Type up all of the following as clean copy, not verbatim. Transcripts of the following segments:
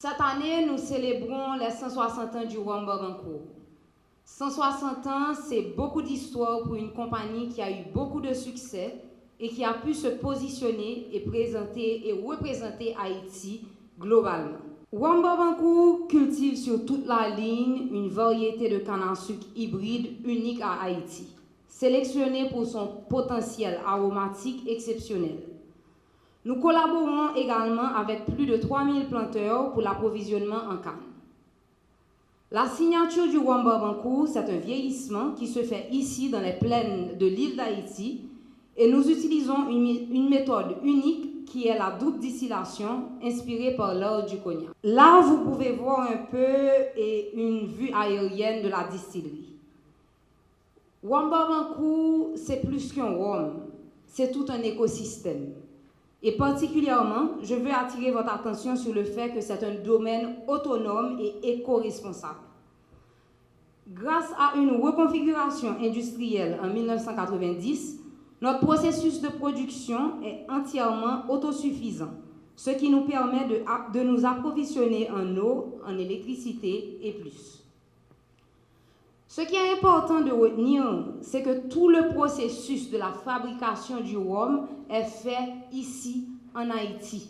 Cette année, nous célébrons les 160 ans du Wamba-Bancourt. 160 ans, c'est beaucoup d'histoire pour une compagnie qui a eu beaucoup de succès et qui a pu se positionner et présenter et représenter Haïti globalement. Wamba-Bancourt cultive sur toute la ligne une variété de canne à sucre hybride unique à Haïti, sélectionnée pour son potentiel aromatique exceptionnel. Nous collaborons également avec plus de 3000 planteurs pour l'approvisionnement en canne. La signature du Wamba-Bancourt, c'est un vieillissement qui se fait ici dans les plaines de l'île d'Haïti et nous utilisons une méthode unique qui est la double distillation inspirée par l'or du cognac. Là, vous pouvez voir un peu une vue aérienne de la distillerie. Wamba-Bancourt, c'est plus qu'un rhum, c'est tout un écosystème. Et particulièrement, je veux attirer votre attention sur le fait que c'est un domaine autonome et éco-responsable. Grâce à une reconfiguration industrielle en 1990, notre processus de production est entièrement autosuffisant, ce qui nous permet de nous approvisionner en eau, en électricité et plus. Ce qui est important de retenir, c'est que tout le processus de la fabrication du rhum est fait ici, en Haïti.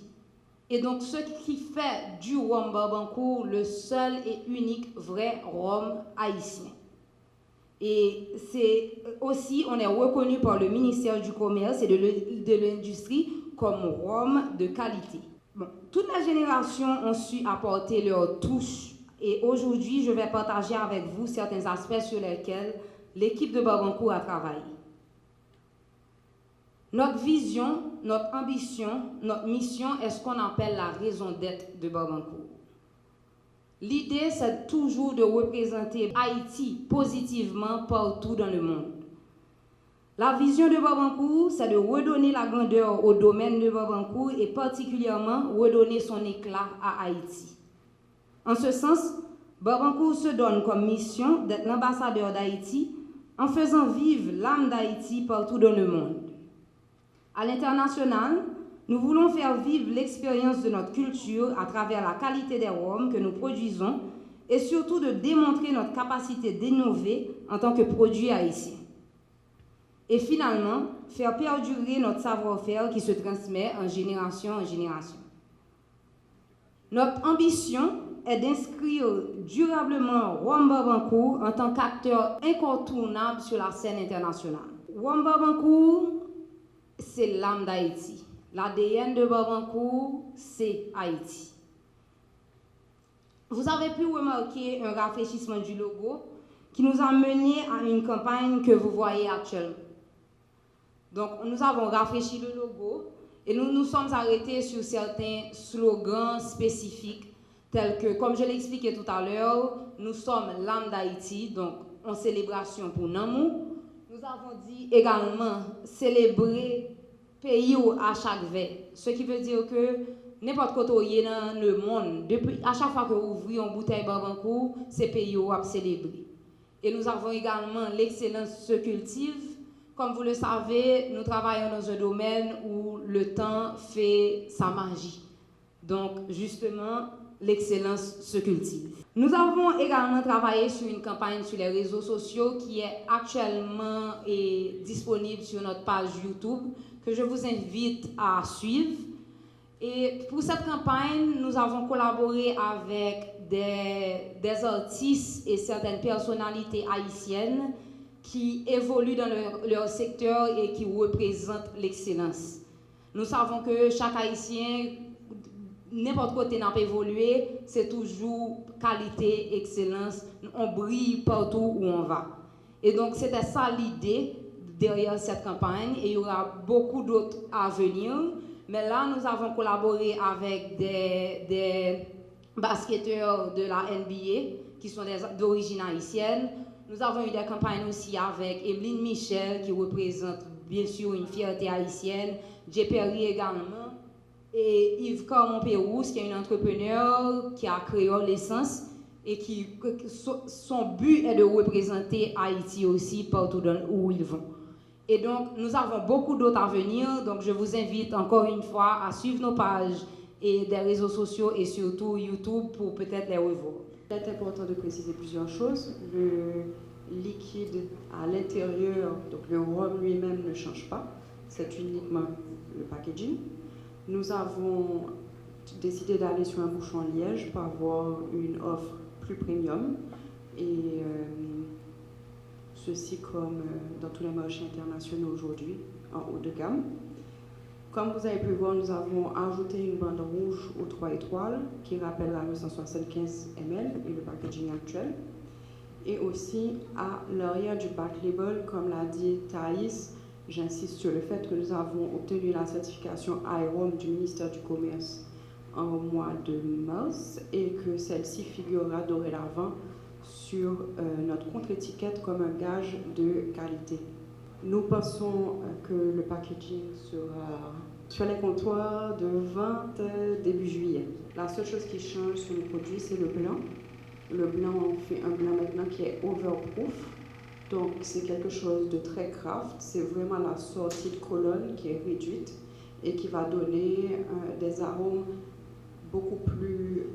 Et donc, ce qui fait du Wamba-Bancourt le seul et unique vrai rhum haïtien. Et c'est aussi, on est reconnu par le ministère du Commerce et de l'Industrie comme rhum de qualité. Bon, toutes les générations ont su apporter leur touche. Et aujourd'hui, je vais partager avec vous certains aspects sur lesquels l'équipe de Bancourt a travaillé. Notre vision, notre ambition, notre mission est ce qu'on appelle la raison d'être de Bancourt. L'idée, c'est toujours de représenter Haïti positivement partout dans le monde. La vision de Bancourt, c'est de redonner la grandeur au domaine de Bancourt et particulièrement redonner son éclat à Haïti. En ce sens, Bancourt se donne comme mission d'être l'ambassadeur d'Haïti en faisant vivre l'âme d'Haïti partout dans le monde. À l'international, nous voulons faire vivre l'expérience de notre culture à travers la qualité des rhums que nous produisons et surtout de démontrer notre capacité d'innover en tant que produit haïtien. Et finalement, faire perdurer notre savoir-faire qui se transmet en génération en génération. Notre ambition est d'inscrire durablement Wamba-Bancourt en tant qu'acteur incontournable sur la scène internationale. Wamba-Bancourt, c'est l'âme d'Haïti. L'ADN de Bancourt, c'est Haïti. Vous avez pu remarquer un rafraîchissement du logo qui nous a mené à une campagne que vous voyez actuellement. Donc, nous avons rafraîchi le logo et nous nous sommes arrêtés sur certains slogans spécifiques tels que, comme je l'ai expliqué tout à l'heure, nous sommes l'âme d'Haïti, donc en célébration pour Namou. Nous avons dit également célébrer pays à chaque veille, ce qui veut dire que n'importe quoi dans le monde, depuis, à chaque fois que vous ouvrez une bouteille Bancourt, c'est pays à célébrer. Et nous avons également l'excellence se cultive. Comme vous le savez, nous travaillons dans un domaine où le temps fait sa magie. Donc, justement, l'excellence se cultive. Nous avons également travaillé sur une campagne sur les réseaux sociaux qui est actuellement disponible sur notre page YouTube, que je vous invite à suivre. Et pour cette campagne, nous avons collaboré avec des artistes et certaines personnalités haïtiennes qui évoluent dans leur secteur et qui représentent l'excellence. Nous savons que chaque Haïtien, n'importe côté n'a pas évolué, c'est toujours qualité, excellence, on brille partout où on va. Et donc c'était ça l'idée derrière cette campagne et il y aura beaucoup d'autres à venir. Mais là, nous avons collaboré avec des basketteurs de la NBA qui sont d'origine haïtienne. Nous avons eu des campagnes aussi avec Emeline Michel qui représente bien sûr une fierté haïtienne, J. Perry également, et Yves Carmon-Pérouse qui est un entrepreneur qui a créé l'essence et son but est de représenter Haïti aussi partout où ils vont. Et donc, nous avons beaucoup d'autres à venir, donc je vous invite encore une fois à suivre nos pages et des réseaux sociaux et surtout YouTube pour peut-être les revoir. Il est important de préciser plusieurs choses. Le liquide à l'intérieur, donc le rhum lui-même ne change pas, c'est uniquement le packaging. Nous avons décidé d'aller sur un bouchon liège pour avoir une offre plus premium et ceci comme dans tous les marchés internationaux aujourd'hui en haut de gamme. Comme vous avez pu voir, nous avons ajouté une bande rouge aux 3 étoiles qui rappelle la 975 ml et le packaging actuel. Et aussi à l'arrière du back label, comme l'a dit Thaïs, j'insiste sur le fait que nous avons obtenu la certification IROM du ministère du Commerce en mois de mars et que celle-ci figurera dorénavant sur notre contre-étiquette comme un gage de qualité. Nous pensons que le packaging sera sur les comptoirs de vente début juillet. La seule chose qui change sur le produit, c'est le blanc. Le blanc, on fait un blanc maintenant qui est overproof. Donc, c'est quelque chose de très craft. C'est vraiment la sortie de colonne qui est réduite et qui va donner des arômes beaucoup plus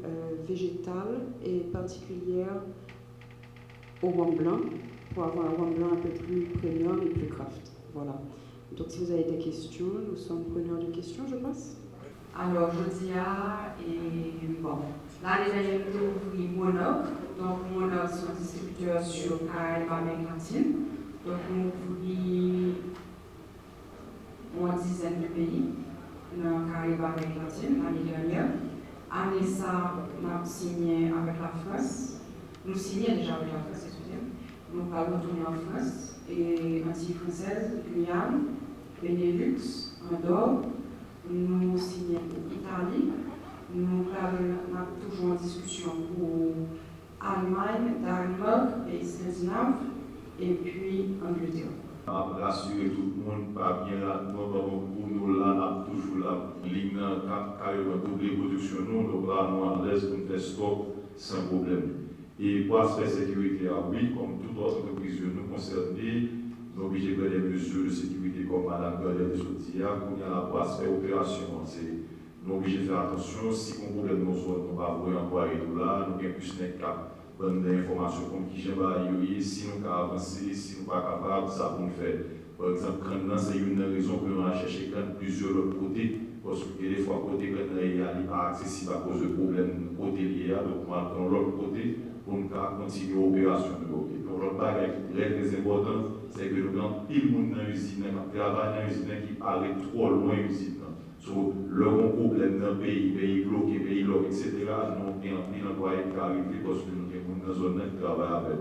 végétales et particulières au rhum blanc pour avoir un rhum blanc un peu plus premium et plus craft. Voilà. Donc, si vous avez des questions, nous sommes preneurs de questions, je pense. Alors, je dis et bon, l'année dernière, nous avons ouvert Monarch. Donc, Monarch sont distributeurs sur Caraïbes Amérique latine. Donc, nous avons une dizaine de pays dans Caraïbes Amérique latine l'année dernière. Année ça, nous avons signé avec la France. Nous signions déjà avec la France, excusez-moi. Nous allons retourner en France, et anti-française, Guyane, Benelux, Andorre. Nous signons Italie. Nous avons toujours en discussion pour Allemagne, Danemark, pays scandinaves, et puis Angleterre. Rassurer tout le monde, pas bien là, nous là, toujours là, ligne carrément double production, donc là, nous à l'aise pour faire stock sans problème. Et pour l'aspect sécurité, oui, comme toute autre entreprise, nous concernés, nous sommes obligés de prendre des mesures de sécurité comme Mme Galet de Sotia, pour l'aspect opération. Nous sommes obligés de faire attention, si on a un problème, nous ne pas voir encore tout là, nous avons plus de cap, bonne information comme qui j'aime si nous avons avancé, si nous ne sommes pas capables, ça pour nous faire. Par exemple, quand c'est une raison pour nous chercher plusieurs autres côtés, parce que des fois, côté quand il n'est pas accessible à cause de problèmes hôteliers, donc on va prendre l'autre côté pour nous continuer l'opération de l'autre. Donc, l'autre bagage très important, c'est que nous avons pile de monde dans l'usine, qui travaille dans l'usine qui allait trop loin de l'usine. So, le bon problème dans le pays bloqué, pays lock, etc., nous avons un employé qui arrive parce que nous avons une zone qui travaille avec.